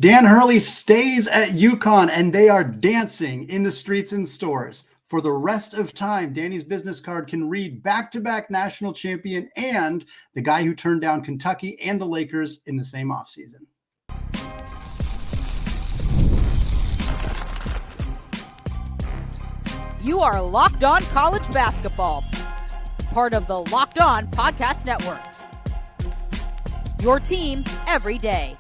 Dan Hurley stays at UConn, and they are dancing in the streets and Storrs. For the rest of time, Danny's business card can read back-to-back national champion and the guy who turned down Kentucky and the Lakers in the same offseason. You are Locked On College Basketball, part of the Locked On Podcast Network. Your team every day.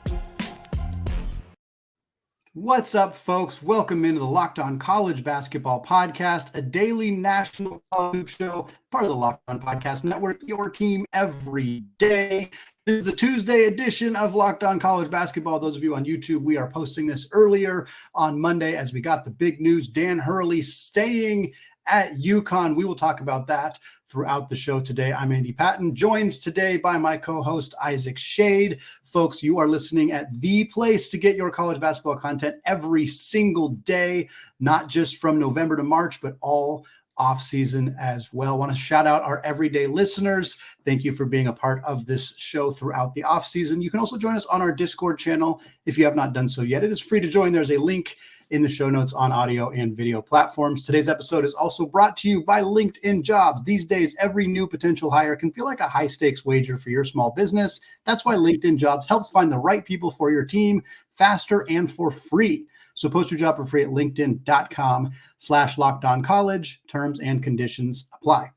What's up, folks? Welcome into the Locked On College Basketball Podcast, a daily national college show, part of the Locked On Podcast Network, your team every day. This is the Tuesday edition of Locked On College Basketball. Those of you on YouTube, we are posting this earlier on Monday as we got the big news. Dan Hurley staying at UConn. We will talk about that throughout the show today. I'm Andy Patton, joined today by my co-host Isaac Shade. Folks, you are listening at the place to get your college basketball content every single day, not just from November to March, but all off season as well. I want to shout out our everyday listeners. Thank you for being a part of this show throughout the off season. You can also join us on our Discord channel if you have not done so yet. It is free to join. There's a link in the show notes on audio and video platforms. Today's episode is also brought to you by LinkedIn Jobs. These days, every new potential hire can feel like a high stakes wager for your small business. That's why LinkedIn Jobs helps find the right people for your team faster and for free. So post your job for free at linkedin.com/lockedoncollege. Terms and conditions apply.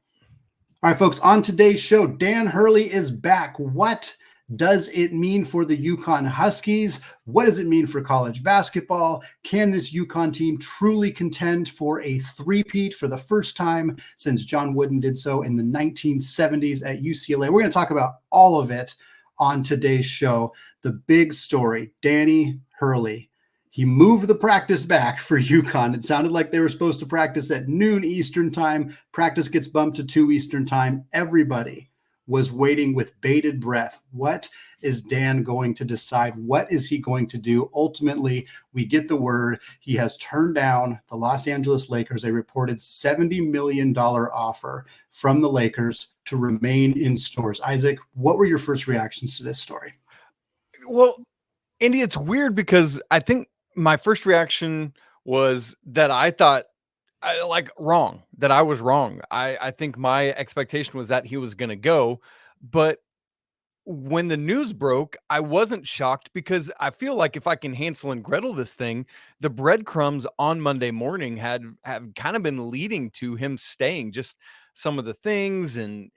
All right, folks, on today's show, Dan Hurley is back. What does it mean for the UConn Huskies? What does it mean for college basketball? Can this UConn team truly contend for a three-peat for the first time since John Wooden did so in the 1970s at UCLA? We're going to talk about all of it on today's show. The big story, Danny Hurley. He moved the practice back for UConn. It sounded like they were supposed to practice at noon Eastern time. Practice gets bumped to 2 Eastern time. Everybody was waiting with bated breath. What is Dan going to decide? What is he going to do? Ultimately, we get the word he has turned down the Los Angeles Lakers, a reported $70 million offer from the Lakers to remain in Storrs. Isaac, what were your first reactions to this story? Well, Andy, it's weird because I think my first reaction was that I thought I was wrong. I think my expectation was that he was going to go. But when the news broke, I wasn't shocked because I feel like if I can Hansel and Gretel this thing, the breadcrumbs on Monday morning have kind of been leading to him staying. Just some of the things and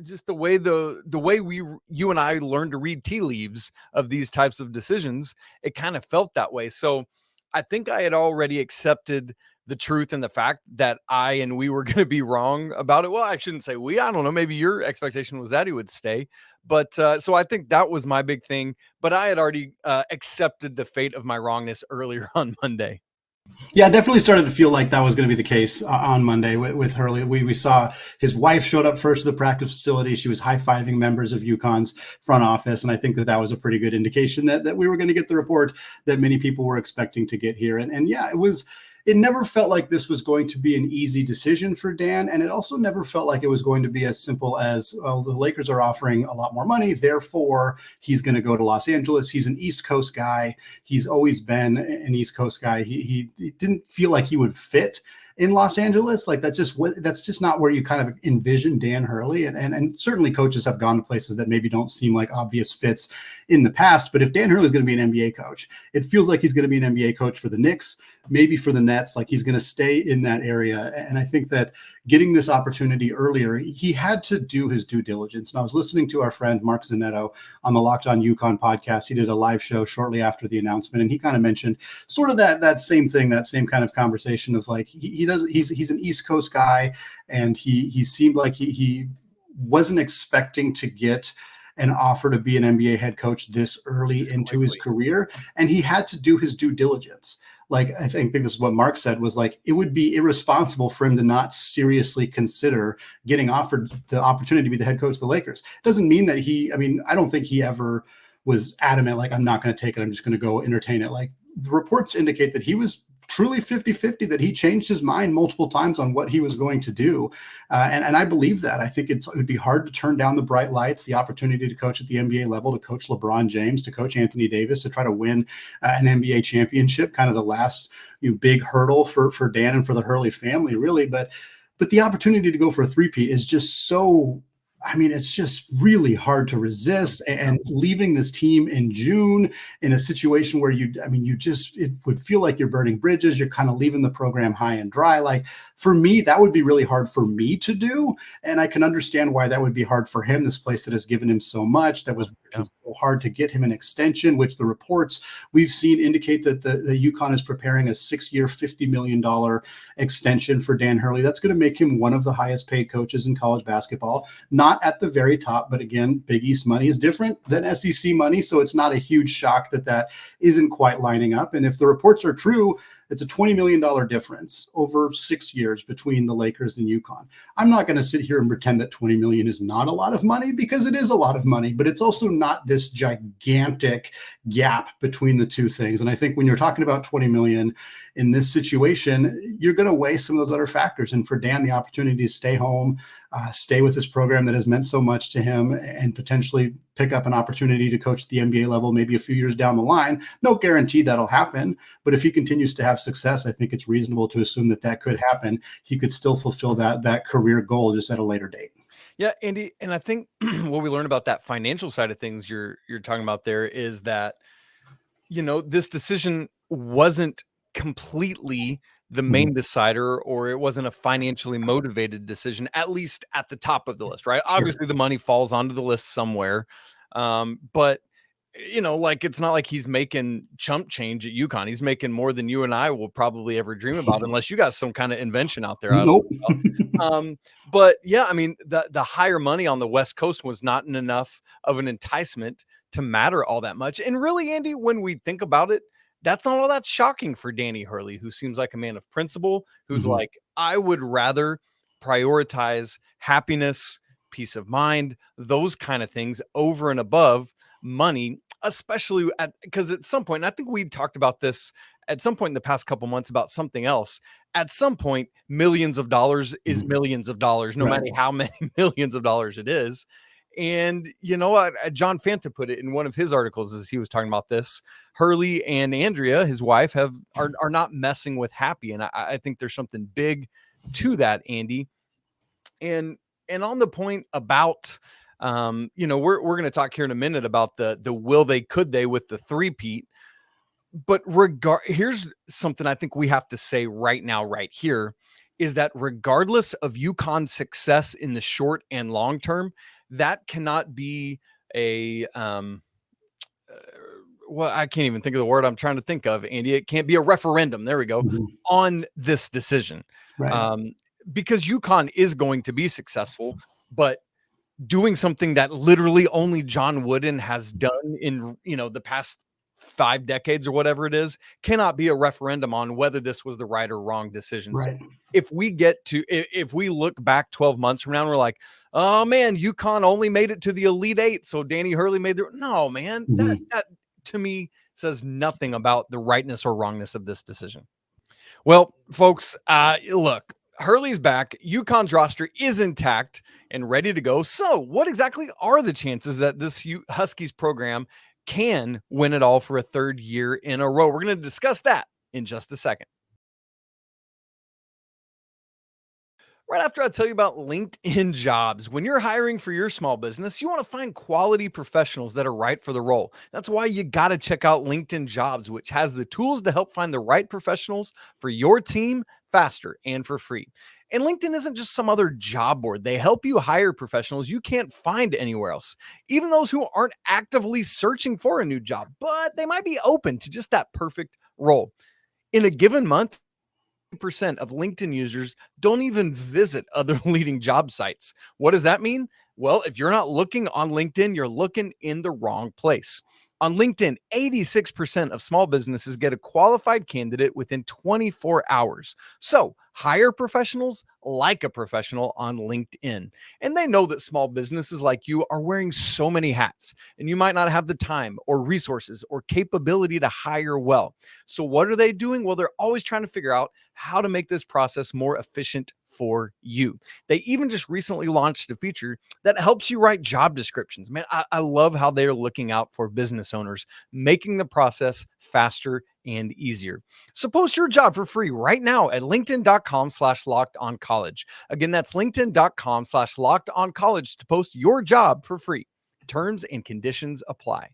just the way you and I learned to read tea leaves of these types of decisions, it kind of felt that way. So I think I had already accepted the truth and the fact that we were going to be wrong about it. Well, I shouldn't say I don't know. Maybe your expectation was that he would stay. But so I think that was my big thing. But I had already accepted the fate of my wrongness earlier on Monday. Yeah, definitely started to feel like that was going to be the case on Monday with Hurley. We saw his wife showed up first to the practice facility. She was high-fiving members of UConn's front office, and I think that was a pretty good indication that we were going to get the report that many people were expecting to get here. And yeah, it never felt like this was going to be an easy decision for Dan, and it also never felt like it was going to be as simple as, well, the Lakers are offering a lot more money, therefore he's going to go to Los Angeles. He's an East Coast guy. He's always been an East Coast guy. He didn't feel like he would fit in Los Angeles. Like that's just not where you kind of envision Dan Hurley. And certainly coaches have gone to places that maybe don't seem like obvious fits in the past. But if Dan Hurley is going to be an NBA coach, it feels like he's going to be an NBA coach for the Knicks, maybe for the Nets. Like he's going to stay in that area. And I think that getting this opportunity earlier, he had to do his due diligence. And I was listening to our friend Mark Zanetto on the Locked On UConn podcast. He did a live show shortly after the announcement, and he kind of mentioned sort of that same thing, that same kind of conversation of like he's an East Coast guy, and he seemed like he wasn't expecting to get an offer to be an NBA head coach this early into his career, and he had to do his due diligence. Like, I think this is what Mark said, was like, it would be irresponsible for him to not seriously consider getting offered the opportunity to be the head coach of the Lakers. Doesn't mean that I don't think he ever was adamant, like, I'm not going to take it, I'm just going to go entertain it. Like, the reports indicate that he was truly 50-50 that he changed his mind multiple times on what he was going to do. And I believe that. I think it would be hard to turn down the bright lights, the opportunity to coach at the NBA level, to coach LeBron James, to coach Anthony Davis, to try to win an NBA championship, kind of the last big hurdle for Dan and for the Hurley family, really. But the opportunity to go for a three-peat is just so, I mean, it's just really hard to resist. And leaving this team in June in a situation where it would feel like you're burning bridges. You're kind of leaving the program high and dry. Like, for me, that would be really hard for me to do. And I can understand why that would be hard for him. This place that has given him so much, that was so hard to get him an extension, which the reports we've seen indicate that the UConn is preparing a 6-year, $50 million extension for Dan Hurley. That's going to make him one of the highest paid coaches in college basketball. Not at the very top, but again, Big East money is different than SEC money, so it's not a huge shock that isn't quite lining up. And if the reports are true, it's a $20 million difference over 6 years between the Lakers and UConn. I'm not going to sit here and pretend that $20 million is not a lot of money, because it is a lot of money, but it's also not this gigantic gap between the two things. And I think when you're talking about $20 million in this situation, you're going to weigh some of those other factors. And for Dan, the opportunity to stay home, stay with this program that has meant so much to him, and potentially pick up an opportunity to coach at the NBA level maybe a few years down the line. No guarantee that'll happen, but if he continues to have success, I think it's reasonable to assume that could happen. He could still fulfill that career goal, just at a later date. Yeah, Andy, and I think what we learned about that financial side of things you're talking about there is that, this decision wasn't completely the main decider, or it wasn't a financially motivated decision, at least at the top of the list, right? Sure. Obviously, the money falls onto the list somewhere. But it's not like he's making chump change at UConn. He's making more than you and I will probably ever dream about, unless you got some kind of invention out there. Nope. But yeah, I mean, the higher money on the West Coast was not enough of an enticement to matter all that much. And really, Andy, when we think about it, that's not all that shocking for Danny Hurley, who seems like a man of principle, who's like, I would rather prioritize happiness, peace of mind, those kind of things over and above money, especially because at some point, and I think we talked about this at some point in the past couple months about something else. At some point, millions of dollars is millions of dollars, no matter how many millions of dollars it is. And, John Fanta put it in one of his articles as he was talking about this. Hurley and Andrea, his wife, are not messing with happy. And I think there's something big to that, Andy. And on the point about, we're going to talk here in a minute about the will they, could they with the three-peat. But here's something I think we have to say right now, right here, is that regardless of UConn's success in the short and long term, that cannot be I can't even think of the word I'm trying to think of, Andy. It can't be a referendum. There we go. On this decision. Right. Because UConn is going to be successful, but doing something that literally only John Wooden has done in, the past 5 decades or whatever it is, cannot be a referendum on whether this was the right or wrong decision. Right. So if we look back 12 months from now and we're like, oh man, UConn only made it to the Elite Eight, so Danny Hurley made no, man, that to me says nothing about the rightness or wrongness of this decision. Well, folks, look, Hurley's back. UConn's roster is intact and ready to go. So what exactly are the chances that this Huskies program can win it all for a third year in a row? We're going to discuss that in just a second. Right after I tell you about LinkedIn Jobs. When you're hiring for your small business, you want to find quality professionals that are right for the role. That's why you got to check out LinkedIn Jobs, which has the tools to help find the right professionals for your team faster and for free. And LinkedIn isn't just some other job board. They help you hire professionals you can't find anywhere else, even those who aren't actively searching for a new job, but they might be open to just that perfect role. In a given month, percent of LinkedIn users don't even visit other leading job sites. What does that mean? Well, if you're not looking on LinkedIn, you're looking in the wrong place. On LinkedIn, 86% of small businesses get a qualified candidate within 24 hours. So hire professionals like a professional on LinkedIn. And they know that small businesses like you are wearing so many hats, and you might not have the time or resources or capability to hire well. So what are they doing? Well, they're always trying to figure out how to make this process more efficient for you. They even just recently launched a feature that helps you write job descriptions. Man, I love how they're looking out for business owners, making the process faster and easier. So post your job for free right now at linkedin.com/lockedoncollege. Again, that's linkedin.com/lockedoncollege to post your job for free. Terms and conditions apply.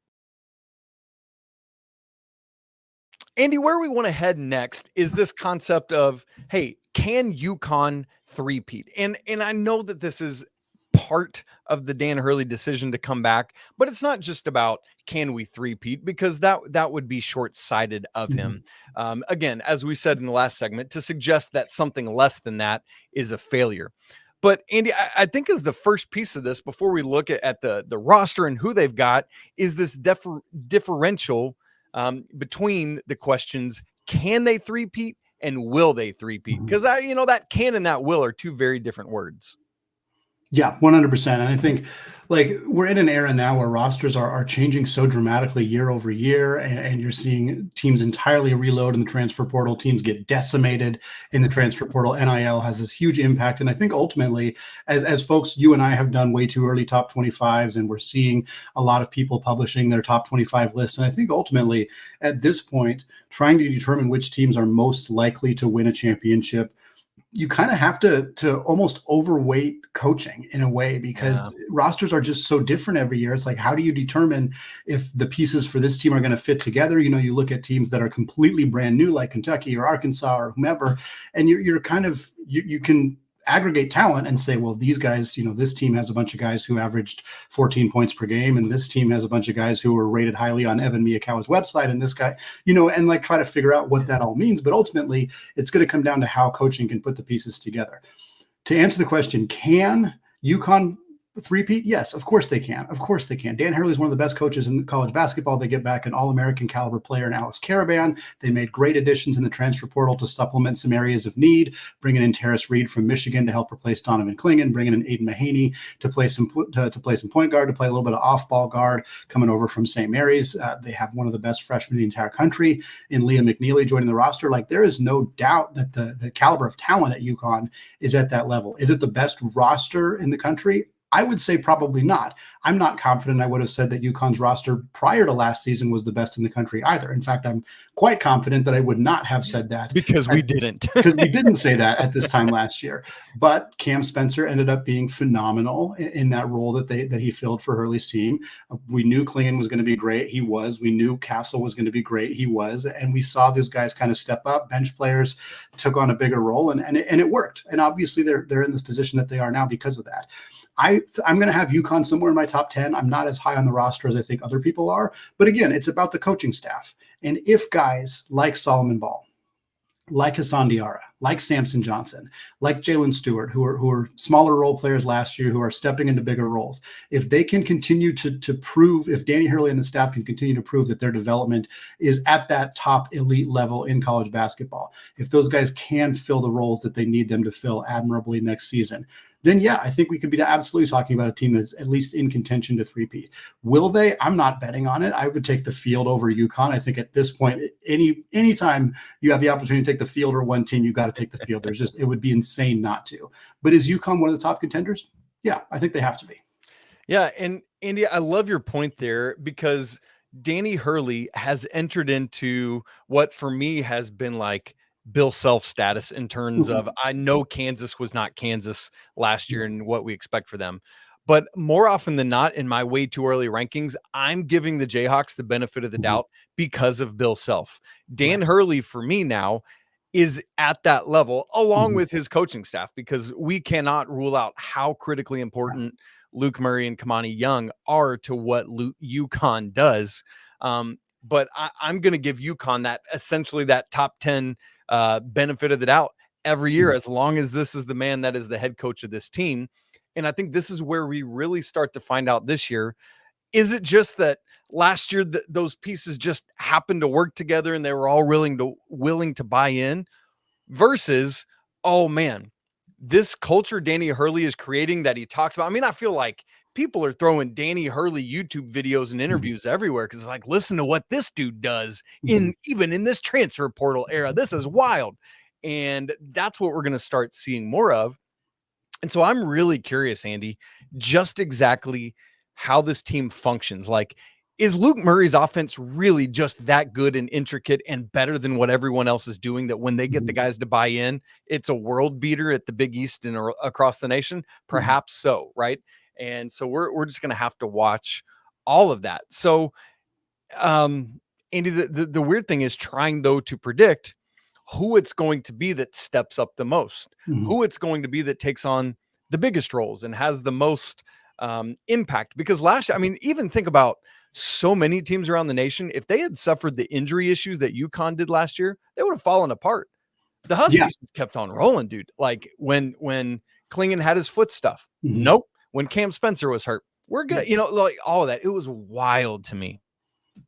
Andy, where we want to head next is this concept of, hey, can UConn three-peat? And I know that this is part of the Dan Hurley decision to come back, but it's not just about can we three-peat, because that would be short-sighted of him. Again, as we said in the last segment, to suggest that something less than that is a failure. But Andy, I think as the first piece of this, before we look at the roster and who they've got, is this differential between the questions, can they three-peat and will they three-peat? Because that can and that will are two very different words. Yeah, 100%. And I think like we're in an era now where rosters are changing so dramatically year over year, and you're seeing teams entirely reload in the transfer portal. Teams get decimated in the transfer portal. NIL has this huge impact. And I think ultimately, as folks, you and I have done way too early top 25s, and we're seeing a lot of people publishing their top 25 lists. And I think ultimately at this point, trying to determine which teams are most likely to win a championship, you kind of have to almost overweight coaching in a way, because rosters are just so different every year. It's like, how do you determine if the pieces for this team are going to fit together? You look at teams that are completely brand new, like Kentucky or Arkansas or whomever, and you're kind of, you can aggregate talent and say, well, these guys, this team has a bunch of guys who averaged 14 points per game, and this team has a bunch of guys who were rated highly on Evan Miyakawa's website, and this guy, and like try to figure out what that all means. But ultimately, it's going to come down to how coaching can put the pieces together. To answer the question, can UConn three-peat? Yes, of course they can. Of course they can. Dan Hurley is one of the best coaches in college basketball. They get back an All-American caliber player in Alex Caravan. They made great additions in the transfer portal to supplement some areas of need, bringing in Terrace Reed from Michigan to help replace Donovan Clingan, bringing in Aiden Mahaney to play some point guard, to play a little bit of off-ball guard, coming over from St. Mary's. They have one of the best freshmen in the entire country in Leah McNeely joining the roster. Like, there is no doubt that the caliber of talent at UConn is at that level. Is it the best roster in the country? I would say probably not. I'm not confident I would have said that UConn's roster prior to last season was the best in the country either. In fact, I'm quite confident that I would not have said that. Because we didn't. Because we didn't say that at this time last year. But Cam Spencer ended up being phenomenal in that role that he filled for Hurley's team. We knew Clingan was going to be great. He was. We knew Castle was going to be great. He was. And we saw those guys kind of step up. Bench players took on a bigger role, and it worked. And obviously they're in this position that they are now because of that. I'm going to have UConn somewhere in my top 10. I'm not as high on the roster as I think other people are. But again, it's about the coaching staff. And if guys like Solomon Ball, like Hassan Diarra, like Samson Johnson, like Jalen Stewart, who are smaller role players last year, who are stepping into bigger roles, if they can continue to prove, if Danny Hurley and the staff can continue to prove that their development is at that top elite level in college basketball, if those guys can fill the roles that they need them to fill admirably next season, then yeah, I think we could be absolutely talking about a team that's at least in contention to three-peat. Will they? I'm not betting on it. I would take the field over UConn. I think at this point, anytime you have the opportunity to take the field or one team, you got to take the field. It would be insane not to. But is UConn one of the top contenders? Yeah, I think they have to be. Yeah, and Andy, I love your point there, because Danny Hurley has entered into what for me has been like Bill Self status in terms of, I know Kansas was not Kansas last year and what we expect for them. But more often than not, in my way too early rankings, I'm giving the Jayhawks the benefit of the doubt because of Bill Self. Dan Hurley, for me now, is at that level along with his coaching staff, because we cannot rule out how critically important Luke Murray and Kamani Young are to what UConn does. But I'm going to give UConn that, essentially that top 10 benefit of the doubt every year, as long as this is the man that is the head coach of this team. And I think this is where we really start to find out this year. Is it just that last year those pieces just happened to work together and they were all willing to buy in, versus oh man, this culture Danny Hurley is creating that he talks about. I mean, I feel like people are throwing Danny Hurley YouTube videos and interviews everywhere because it's like, listen to what this dude does even in this transfer portal era. This is wild. And that's what we're going to start seeing more of. And so I'm really curious, Andy, just exactly how this team functions. Like, is Luke Murray's offense really just that good and intricate and better than what everyone else is doing, that when they get the guys to buy in, it's a world beater at the Big East and across the nation? Perhaps so, right? And so we're just going to have to watch all of that. So, Andy, the weird thing is trying, though, to predict who it's going to be that steps up the most, who it's going to be that takes on the biggest roles and has the most impact. Because last year, I mean, even think about so many teams around the nation. If they had suffered the injury issues that UConn did last year, they would have fallen apart. The Huskies kept on rolling, dude. Like when Klingon had his foot stuff. Nope. When Cam Spencer was hurt, we're good. You know, like all of that. It was wild to me.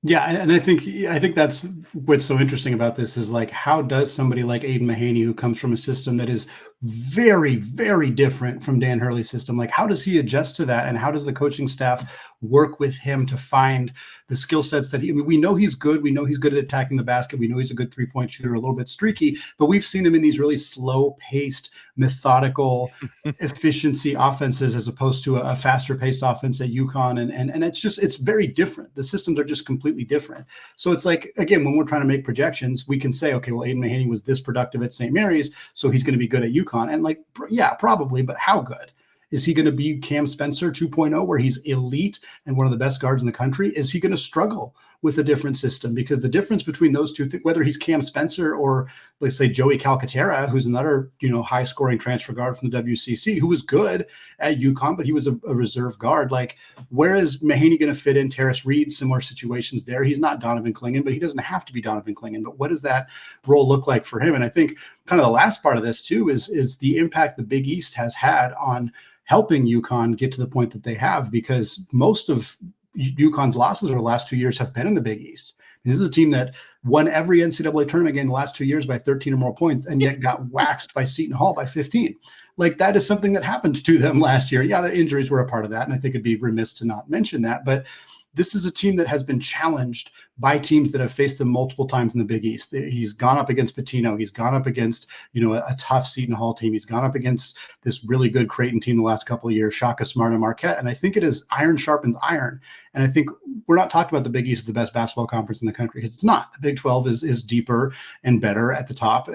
Yeah, and I think that's what's so interesting about this is like, how does somebody like Aiden Mahaney, who comes from a system that is very, very different from Dan Hurley's system, like how does he adjust to that, and how does the coaching staff work with him to find the skill sets that I mean, we know he's good. We know he's good at attacking the basket. We know he's a good three-point shooter, a little bit streaky, but we've seen him in these really slow-paced, methodical, efficiency offenses as opposed to a faster-paced offense at UConn, and it's very different. The systems are just completely different. So it's like, again, when we're trying to make projections, we can say, okay, well, Aiden Mahaney was this productive at St. Mary's, so he's going to be good at UConn. And like, yeah, probably, but how good? Is he going to be Cam Spencer 2.0, where he's elite and one of the best guards in the country? Is he going to struggle with a different system? Because the difference between those two, whether he's Cam Spencer or let's say Joey Calcaterra, who's another, high scoring transfer guard from the WCC, who was good at UConn, but he was a reserve guard. Like, where is Mahaney going to fit in? Terrace Reed, similar situations there. He's not Donovan Clingan, but he doesn't have to be Donovan Clingan. But what does that role look like for him? And I think kind of the last part of this too is the impact the Big East has had on helping UConn get to the point that they have, because most of UConn's losses over the last 2 years have been in the Big East. This is a team that won every NCAA tournament game the last 2 years by 13 or more points, and yet got waxed by Seton Hall by 15. Like, that is something that happened to them last year. Yeah, the injuries were a part of that, and I think it'd be remiss to not mention that. But this is a team that has been challenged by teams that have faced them multiple times in the Big East. He's gone up against Pitino. He's gone up against, a tough Seton Hall team. He's gone up against this really good Creighton team the last couple of years, Shaka Smart and Marquette. And I think it is iron sharpens iron. And I think we're not talking about the Big East as the best basketball conference in the country. It's not. The Big 12 is deeper and better at the top.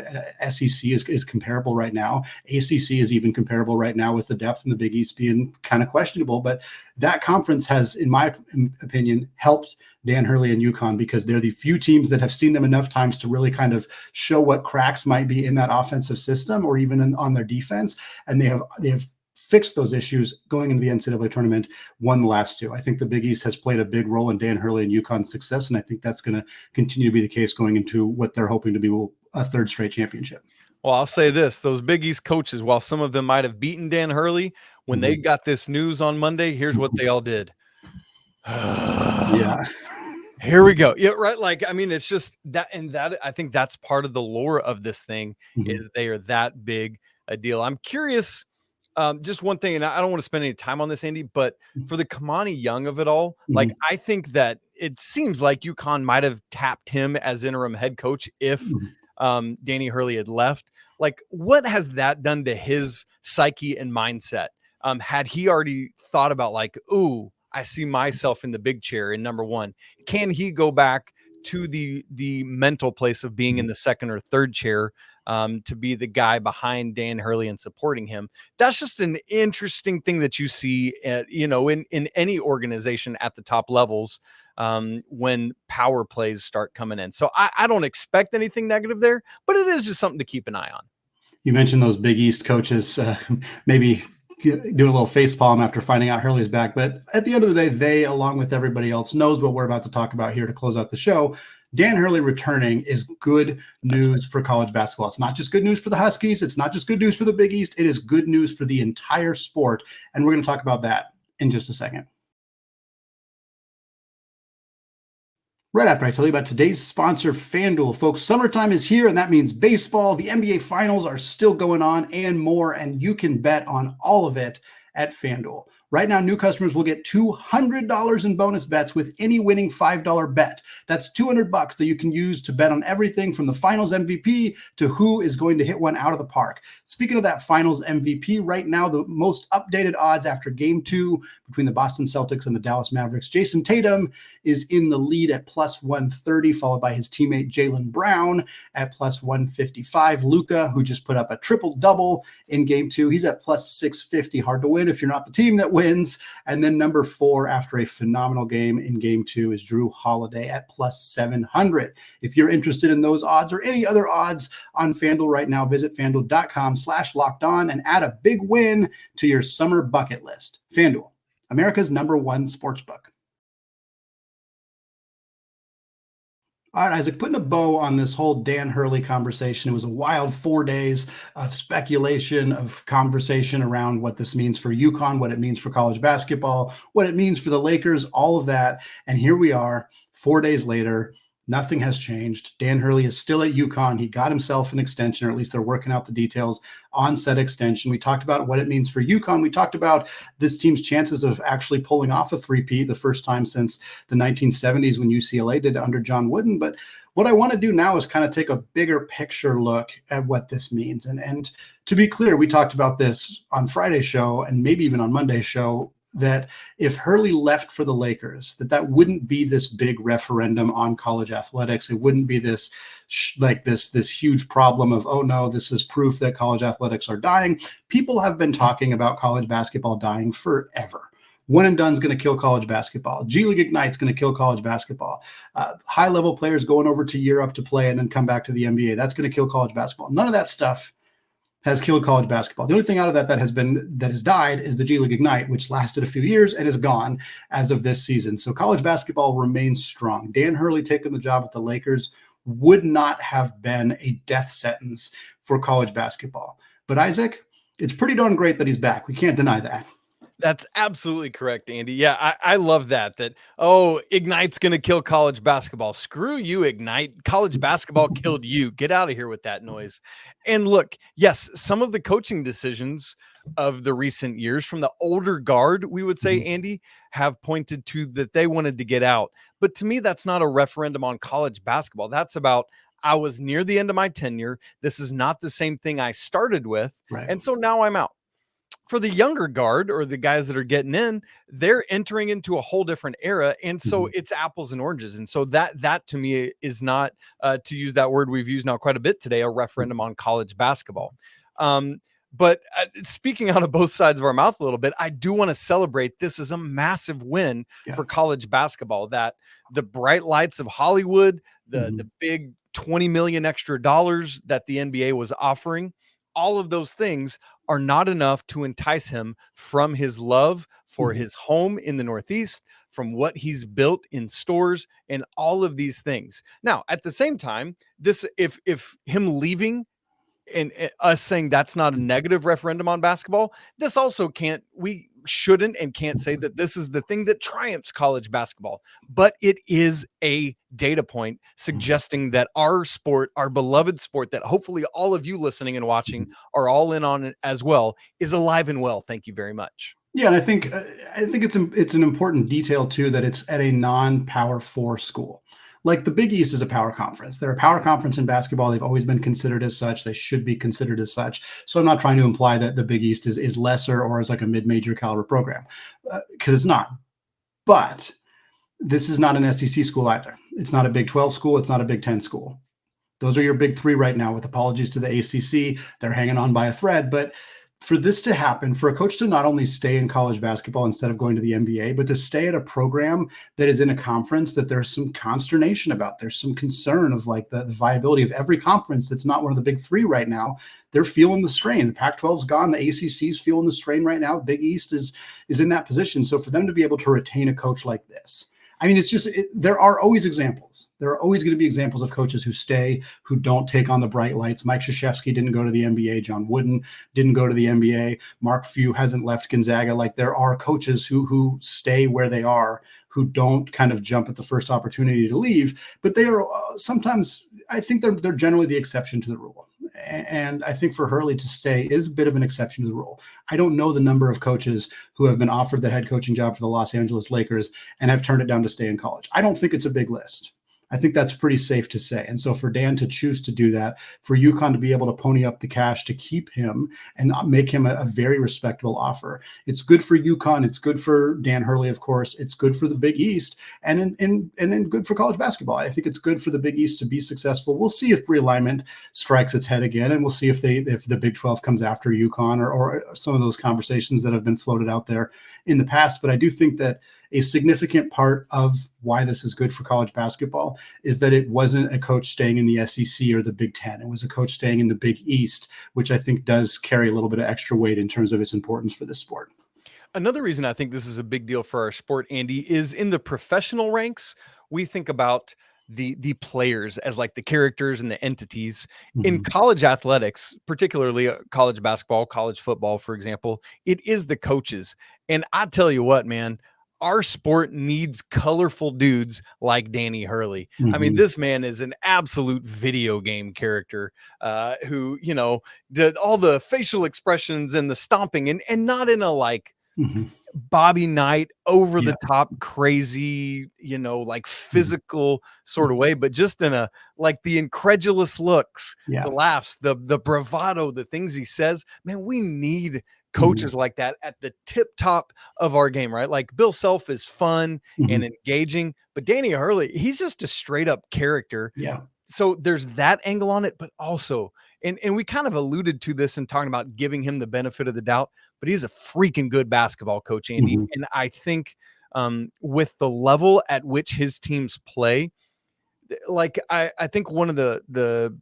SEC is comparable right now. ACC is even comparable right now, with the depth in the Big East being kind of questionable. But that conference has, in my opinion, helped Dan Hurley and UConn, because they're the few teams that have seen them enough times to really kind of show what cracks might be in that offensive system or even on their defense. And they have fixed those issues going into the NCAA tournament, won the last two. I think the Big East has played a big role in Dan Hurley and UConn's success, and I think that's going to continue to be the case going into what they're hoping to be a third straight championship. Well, I'll say this, those Big East coaches, while some of them might have beaten Dan Hurley, when they got this news on Monday, here's what they all did. Yeah. Here we go. Yeah, right. Like, I mean, it's just that, and that, I think that's part of the lore of this thing, is they are that big a deal. I'm curious, just one thing, and I don't want to spend any time on this, Andy, but for the Kamani Young of it all, like, I think that it seems like UConn might have tapped him as interim head coach if Danny Hurley had left. Like, what has that done to his psyche and mindset? Had he already thought about, like, ooh, I see myself in the big chair in number one? Can he go back to the mental place of being in the second or third chair to be the guy behind Dan Hurley and supporting him? That's just an interesting thing that you see at, in any organization at the top levels when power plays start coming in. So I don't expect anything negative there, but it is just something to keep an eye on. You mentioned those Big East coaches, maybe doing a little face palm after finding out Hurley's back. But at the end of the day, they, along with everybody else, knows what we're about to talk about here to close out the show. Dan Hurley returning is good news for college basketball. It's not just good news for the Huskies. It's not just good news for the Big East. It is good news for the entire sport. And we're going to talk about that in just a second. Right after I tell you about today's sponsor, FanDuel. Folks, summertime is here, and that means baseball, the NBA Finals are still going on, and more, and you can bet on all of it at FanDuel. Right now, new customers will get $200 in bonus bets with any winning $5 bet. That's $200 that you can use to bet on everything from the Finals MVP to who is going to hit one out of the park. Speaking of that Finals MVP, right now, the most updated odds after Game 2 between the Boston Celtics and the Dallas Mavericks, Jason Tatum is in the lead at plus 130, followed by his teammate Jaylen Brown at plus 155. Luka, who just put up a triple-double in Game 2, he's at plus 650. Hard to win if you're not the team that wins. And then number 4, after a phenomenal game in Game 2, is Drew Holiday at plus 700. If you're interested in those odds or any other odds on FanDuel right now, visit FanDuel.com/lockedon and add a big win to your summer bucket list. FanDuel, America's #1 sportsbook. All right, Isaac, putting a bow on this whole Dan Hurley conversation. It was a wild 4 days of speculation, of conversation around what this means for UConn, what it means for college basketball, what it means for the Lakers, all of that. And here we are 4 days later. Nothing has changed. Dan Hurley is still at UConn. He got himself an extension, or at least they're working out the details on said extension. We talked about what it means for UConn. We talked about this team's chances of actually pulling off a three-peat, the first time since the 1970s when UCLA did it under John Wooden. But what I want to do now is kind of take a bigger picture look at what this means. And to be clear, we talked about this on Friday's show and maybe even on Monday's show, that if Hurley left for the Lakers, that wouldn't be this big referendum on college athletics. It wouldn't be this huge problem of, oh no, this is proof that college athletics are dying. People have been talking about college basketball dying forever. One and done is going to kill college basketball. G League Ignite's going to kill college basketball. High-level players going over to Europe to play and then come back to the NBA, that's going to kill college basketball. None of that stuff has killed college basketball. The only thing out of that has died is the G League Ignite, which lasted a few years and is gone as of this season. So college basketball remains strong. Dan Hurley taking the job at the Lakers would not have been a death sentence for college basketball. But Isaac, it's pretty darn great that he's back. We can't deny that. That's absolutely correct, Andy. Yeah, I love that, oh, Ignite's going to kill college basketball. Screw you, Ignite. College basketball killed you. Get out of here with that noise. And look, yes, some of the coaching decisions of the recent years from the older guard, we would say, Andy, have pointed to that they wanted to get out. But to me, that's not a referendum on college basketball. That's about, I was near the end of my tenure. This is not the same thing I started with. Right. And so now I'm out. For the younger guard or the guys that are getting in, they're entering into a whole different era. And so it's apples and oranges. And so that to me is not, to use that word we've used now quite a bit today, a referendum on college basketball. But speaking out of both sides of our mouth a little bit, I do want to celebrate this is a massive win for college basketball, that the bright lights of Hollywood, the big 20 million extra dollars that the NBA was offering, all of those things are not enough to entice him from his love for his home in the Northeast, from what he's built in Storrs and all of these things. Now, at the same time, this, if him leaving and us saying that's not a negative referendum on basketball, this also we shouldn't and can't say that this is the thing that triumphs college basketball, but it is a data point suggesting that our sport, our beloved sport that hopefully all of you listening and watching are all in on it as well, is alive and well. Thank you very much. Yeah, and I think it's an important detail too, that it's at a non-Power 4 school. Like the Big East is a power conference. They're a power conference in basketball. They've always been considered as such. They should be considered as such. So I'm not trying to imply that the Big East is lesser or is like a mid-major caliber program, because it's not. But this is not an SEC school either. It's not a Big 12 school. It's not a Big 10 school. Those are your big three right now, with apologies to the ACC. They're hanging on by a thread. But for this to happen, for a coach to not only stay in college basketball instead of going to the NBA, but to stay at a program that is in a conference that there's some consternation about, there's some concern of like the viability of every conference that's not one of the big three right now. They're feeling the strain. The Pac-12's gone. The ACC's feeling the strain right now. The Big East is in that position. So for them to be able to retain a coach like this, I mean, it's just, there are always examples. There are always going to be examples of coaches who stay, who don't take on the bright lights. Mike Krzyzewski didn't go to the NBA. John Wooden didn't go to the NBA. Mark Few hasn't left Gonzaga. Like, there are coaches who stay where they are who don't kind of jump at the first opportunity to leave, but they are sometimes, I think they're generally the exception to the rule. And I think for Hurley to stay is a bit of an exception to the rule. I don't know the number of coaches who have been offered the head coaching job for the Los Angeles Lakers and have turned it down to stay in college. I don't think it's a big list. I think that's pretty safe to say. And so for Dan to choose to do that, for UConn to be able to pony up the cash to keep him and make him a very respectable offer, it's good for UConn. It's good for Dan Hurley, of course. It's good for the Big East and then good for college basketball. I think it's good for the Big East to be successful. We'll see if realignment strikes its head again, and we'll see if the Big 12 comes after UConn or some of those conversations that have been floated out there in the past. But I do think that a significant part of why this is good for college basketball is that it wasn't a coach staying in the SEC or the Big Ten. It was a coach staying in the Big East, which I think does carry a little bit of extra weight in terms of its importance for this sport. Another reason I think this is a big deal for our sport, Andy, is in the professional ranks, we think about the players as like the characters and the entities. In college athletics, particularly college basketball, college football, for example, it is the coaches. And I tell you what, man, our sport needs colorful dudes like Danny Hurley. I mean, this man is an absolute video game character who, you know, did all the facial expressions and the stomping and not in a like Bobby Knight over the top crazy, you know, like physical sort of way, but just in a like the incredulous looks, the laughs, the bravado, the things he says. Man, we need coaches like that at the tip top of our game, right? Like Bill Self is fun and engaging, but Danny Hurley, he's just a straight up character. Yeah. So there's that angle on it, but also, and we kind of alluded to this in talking about giving him the benefit of the doubt, but he's a freaking good basketball coach, Andy. And I think with the level at which his teams play, like I think one of the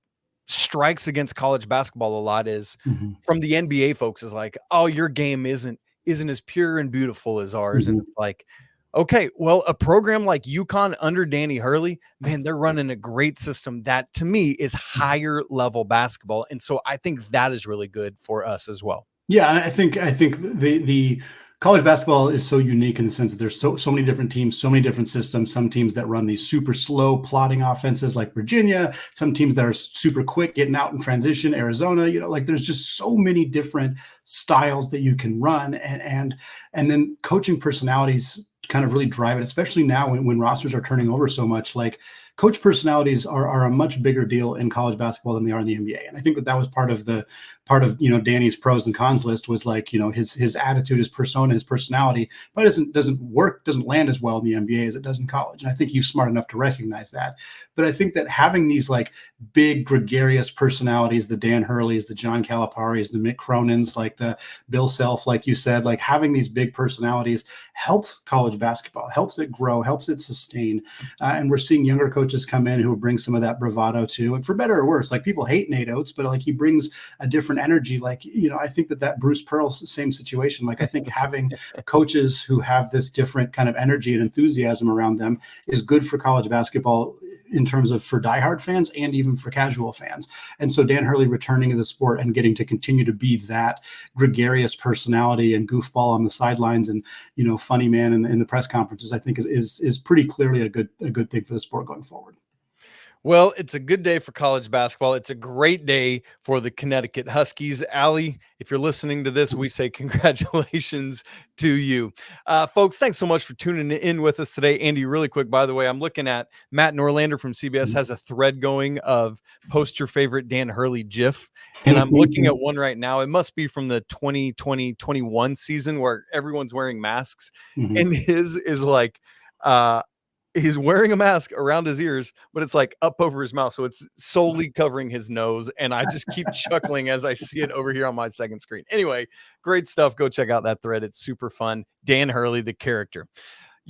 strikes against college basketball a lot is from the NBA folks is like, oh, your game isn't as pure and beautiful as ours. And it's like, okay, well, a program like UConn under Danny Hurley, man, they're running a great system that to me is higher level basketball. And so I think that is really good for us as well. Yeah. And I think the college basketball is so unique in the sense that there's so many different teams, so many different systems. Some teams that run these super slow plotting offenses like Virginia, some teams that are super quick getting out in transition, Arizona, you know, like there's just so many different styles that you can run. And then coaching personalities kind of really drive it, especially now when rosters are turning over so much. Like coach personalities are a much bigger deal in college basketball than they are in the NBA. And I think that was part of you know, Danny's pros and cons list was like, you know, his attitude, his persona, his personality, but it doesn't land as well in the NBA as it does in college. And I think he's smart enough to recognize that. But I think that having these like big gregarious personalities, the Dan Hurleys, the John Calipari's, the Mick Cronin's, like the Bill Self, like you said, like having these big personalities helps college basketball, helps it grow, helps it sustain. And we're seeing younger coaches come in who bring some of that bravado too. And for better or worse, like people hate Nate Oates, but like he brings a different energy. Like, you know, I think that Bruce Pearl's the same situation. Like I think having coaches who have this different kind of energy and enthusiasm around them is good for college basketball in terms of for diehard fans and even for casual fans. And so Dan Hurley returning to the sport and getting to continue to be that gregarious personality and goofball on the sidelines and, you know, funny man in the press conferences, I think is pretty clearly a good thing for the sport going forward. Well, it's a good day for college basketball. It's a great day for the Connecticut Huskies. Allie, if you're listening to this, we say congratulations to you. Folks, thanks so much for tuning in with us today. Andy, really quick, by the way, I'm looking at Matt Norlander from CBS has a thread going of post your favorite Dan Hurley GIF. And I'm looking at one right now. It must be from the 2020-21 season where everyone's wearing masks. And his is like, he's wearing a mask around his ears, but it's like up over his mouth. So it's solely covering his nose. And I just keep chuckling as I see it over here on my second screen. Anyway, great stuff. Go check out that thread. It's super fun. Dan Hurley, the character.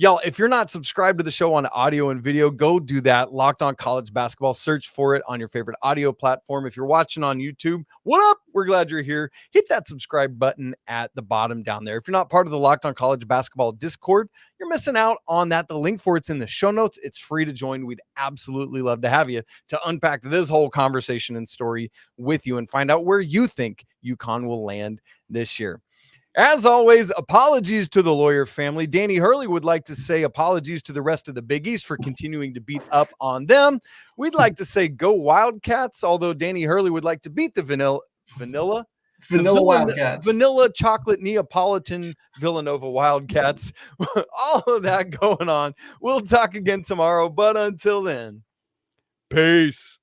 Y'all, if you're not subscribed to the show on audio and video, go do that. Locked On College Basketball. Search for it on your favorite audio platform. If you're watching on YouTube, what up? We're glad you're here. Hit that subscribe button at the bottom down there. If you're not part of the Locked On College Basketball Discord, you're missing out on that. The link for it's in the show notes. It's free to join. We'd absolutely love to have you to unpack this whole conversation and story with you and find out where you think UConn will land this year. As always, apologies to the Lawyer family. Danny Hurley would like to say apologies to the rest of the Big East for continuing to beat up on them. We'd like to say go Wildcats, although Danny Hurley would like to beat the vanilla Wildcats. vanilla chocolate Neapolitan Villanova Wildcats. All of that going on. We'll talk again tomorrow, but until then, peace.